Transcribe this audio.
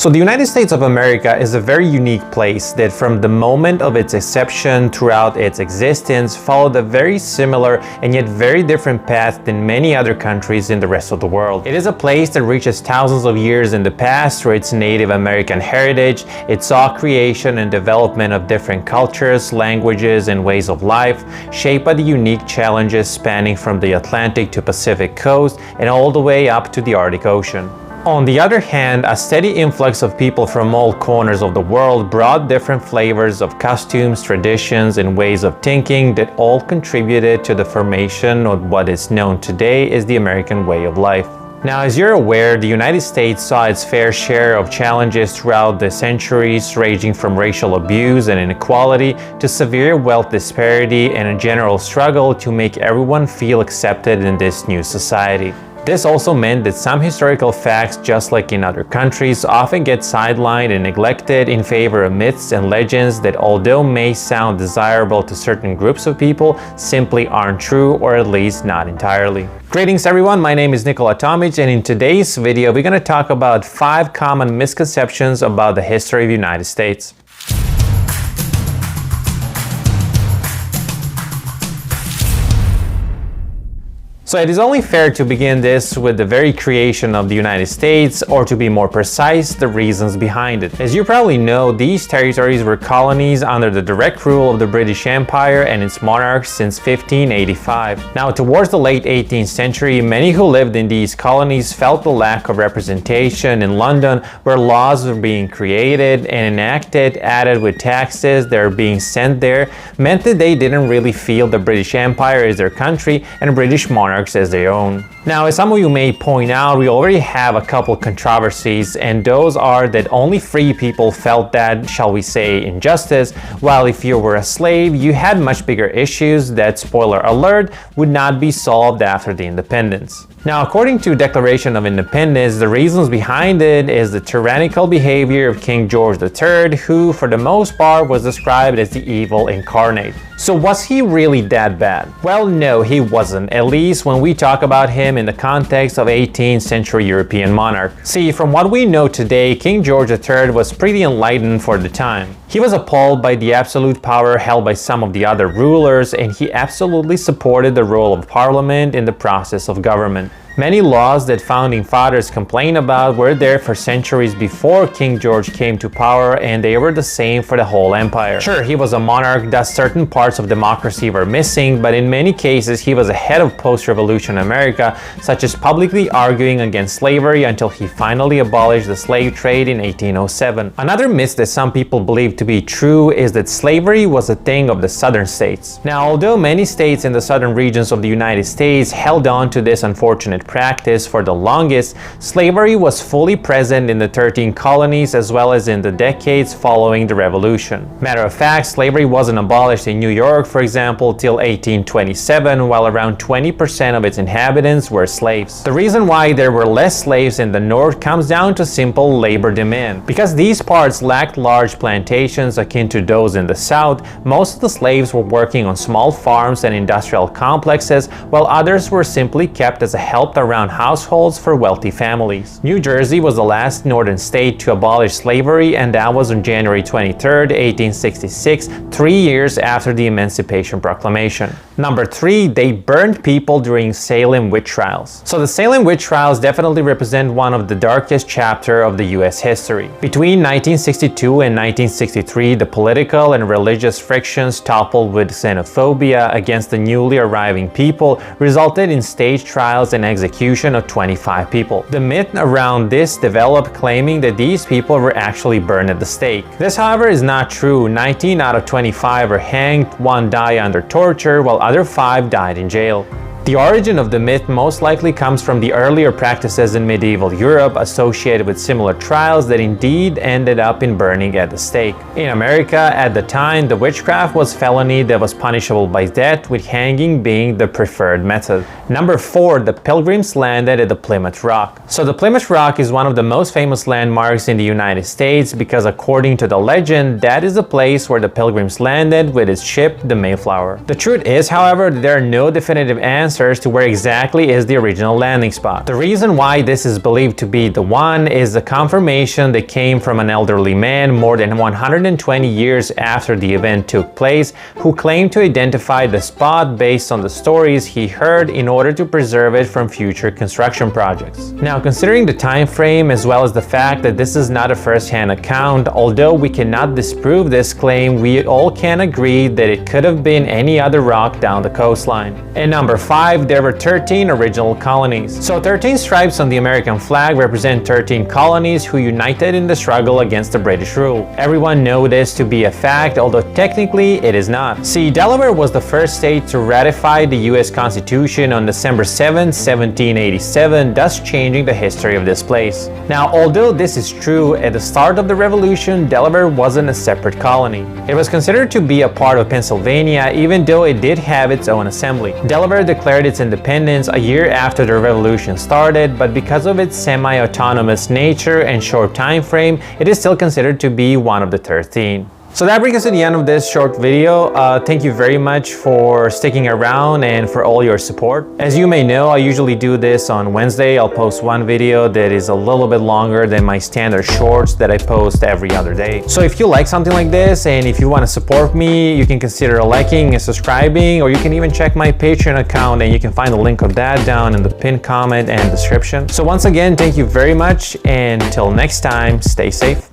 So the United States of America is a very unique place that from the moment of its inception throughout its existence followed a very similar and yet very different path than many other countries in the rest of the world. It is a place that reaches thousands of years in the past through its Native American heritage. It saw creation and development of different cultures, languages, and ways of life, shaped by the unique challenges spanning from the Atlantic to Pacific coast and all the way up to the Arctic Ocean. On the other hand, a steady influx of people from all corners of the world brought different flavors of costumes, traditions, and ways of thinking that all contributed to the formation of what is known today as the American way of life. Now, as you're aware, the United States saw its fair share of challenges throughout the centuries, ranging from racial abuse and inequality to severe wealth disparity and a general struggle to make everyone feel accepted in this new society. This also meant that some historical facts, just like in other countries, often get sidelined and neglected in favor of myths and legends that, although may sound desirable to certain groups of people, simply aren't true, or at least not entirely. Greetings everyone, my name is Nikola Tomic, and in today's video we're going to talk about 5 common misconceptions about the history of the United States. So it is only fair to begin this with the very creation of the United States, or to be more precise, the reasons behind it. As you probably know, these territories were colonies under the direct rule of the British Empire and its monarchs since 1585. Now, towards the late 18th century, many who lived in these colonies felt the lack of representation in London, where laws were being created and enacted, added with taxes that are being sent there, meant that they didn't really feel the British Empire as their country and British monarchs as their own. Now, as some of you may point out, we already have a couple controversies, and those are that only free people felt that, shall we say, injustice, while if you were a slave, you had much bigger issues that, spoiler alert, would not be solved after the independence. Now, according to Declaration of Independence, the reasons behind it is the tyrannical behavior of King George III, who, for the most part, was described as the evil incarnate. So was he really that bad? Well, no, he wasn't, at least when we talk about him in the context of 18th century European monarch. See, from what we know today, King George III was pretty enlightened for the time. He was appalled by the absolute power held by some of the other rulers, and he absolutely supported the role of Parliament in the process of government. Many laws that founding fathers complained about were there for centuries before King George came to power, and they were the same for the whole empire. Sure, he was a monarch, thus certain parts of democracy were missing, but in many cases he was ahead of post-revolution America, such as publicly arguing against slavery until he finally abolished the slave trade in 1807. Another myth that some people believe to be true is that slavery was a thing of the southern states. Now, although many states in the southern regions of the United States held on to this unfortunate practice for the longest, slavery was fully present in the 13 colonies as well as in the decades following the Revolution. Matter of fact, slavery wasn't abolished in New York, for example, till 1827, while around 20% of its inhabitants were slaves. The reason why there were less slaves in the North comes down to simple labor demand. Because these parts lacked large plantations akin to those in the South, most of the slaves were working on small farms and industrial complexes, while others were simply kept as a help around households for wealthy families. New Jersey was the last northern state to abolish slavery, and that was on January 23, 1866, 3 years after the Emancipation Proclamation. Number 3, they burned people during Salem Witch Trials. So the Salem Witch Trials definitely represent one of the darkest chapters of the US history. Between 1962 and 1963, the political and religious frictions toppled with xenophobia against the newly arriving people resulted in staged trials and execution of 25 people. The myth around this developed, claiming that these people were actually burned at the stake. This, however, is not true. 19 out of 25 were hanged, 1 died under torture, while other 5 died in jail. The origin of the myth most likely comes from the earlier practices in medieval Europe associated with similar trials that indeed ended up in burning at the stake. In America, at the time, the witchcraft was felony that was punishable by death, with hanging being the preferred method. Number 4, the Pilgrims landed at the Plymouth Rock. So the Plymouth Rock is one of the most famous landmarks in the United States because, according to the legend, that is the place where the Pilgrims landed with its ship, the Mayflower. The truth is, however, that there are no definitive answers answers to where exactly is the original landing spot. The reason why this is believed to be the one is the confirmation that came from an elderly man more than 120 years after the event took place, who claimed to identify the spot based on the stories he heard in order to preserve it from future construction projects. Now, considering the time frame as well as the fact that this is not a first-hand account, although we cannot disprove this claim, we all can agree that it could have been any other rock down the coastline. And number 5, there were 13 original colonies. So 13 stripes on the American flag represent 13 colonies who united in the struggle against the British rule. Everyone knows this to be a fact, although technically it is not. See, Delaware was the first state to ratify the US Constitution on December 7, 1787, thus changing the history of this place. Now, although this is true, at the start of the Revolution, Delaware wasn't a separate colony. It was considered to be a part of Pennsylvania, even though it did have its own assembly. Delaware declared its independence a year after the Revolution started, but because of its semi-autonomous nature and short time frame, it is still considered to be one of the 13. So that brings us to the end of this short video. Thank you very much for sticking around and for all your support. As you may know, I usually do this on Wednesday. I'll post one video that is a little bit longer than my standard shorts that I post every other day. So if you like something like this and if you want to support me, you can consider liking and subscribing, or you can even check my Patreon account, and you can find the link of that down in the pinned comment and description. So once again, thank you very much, and until next time, stay safe.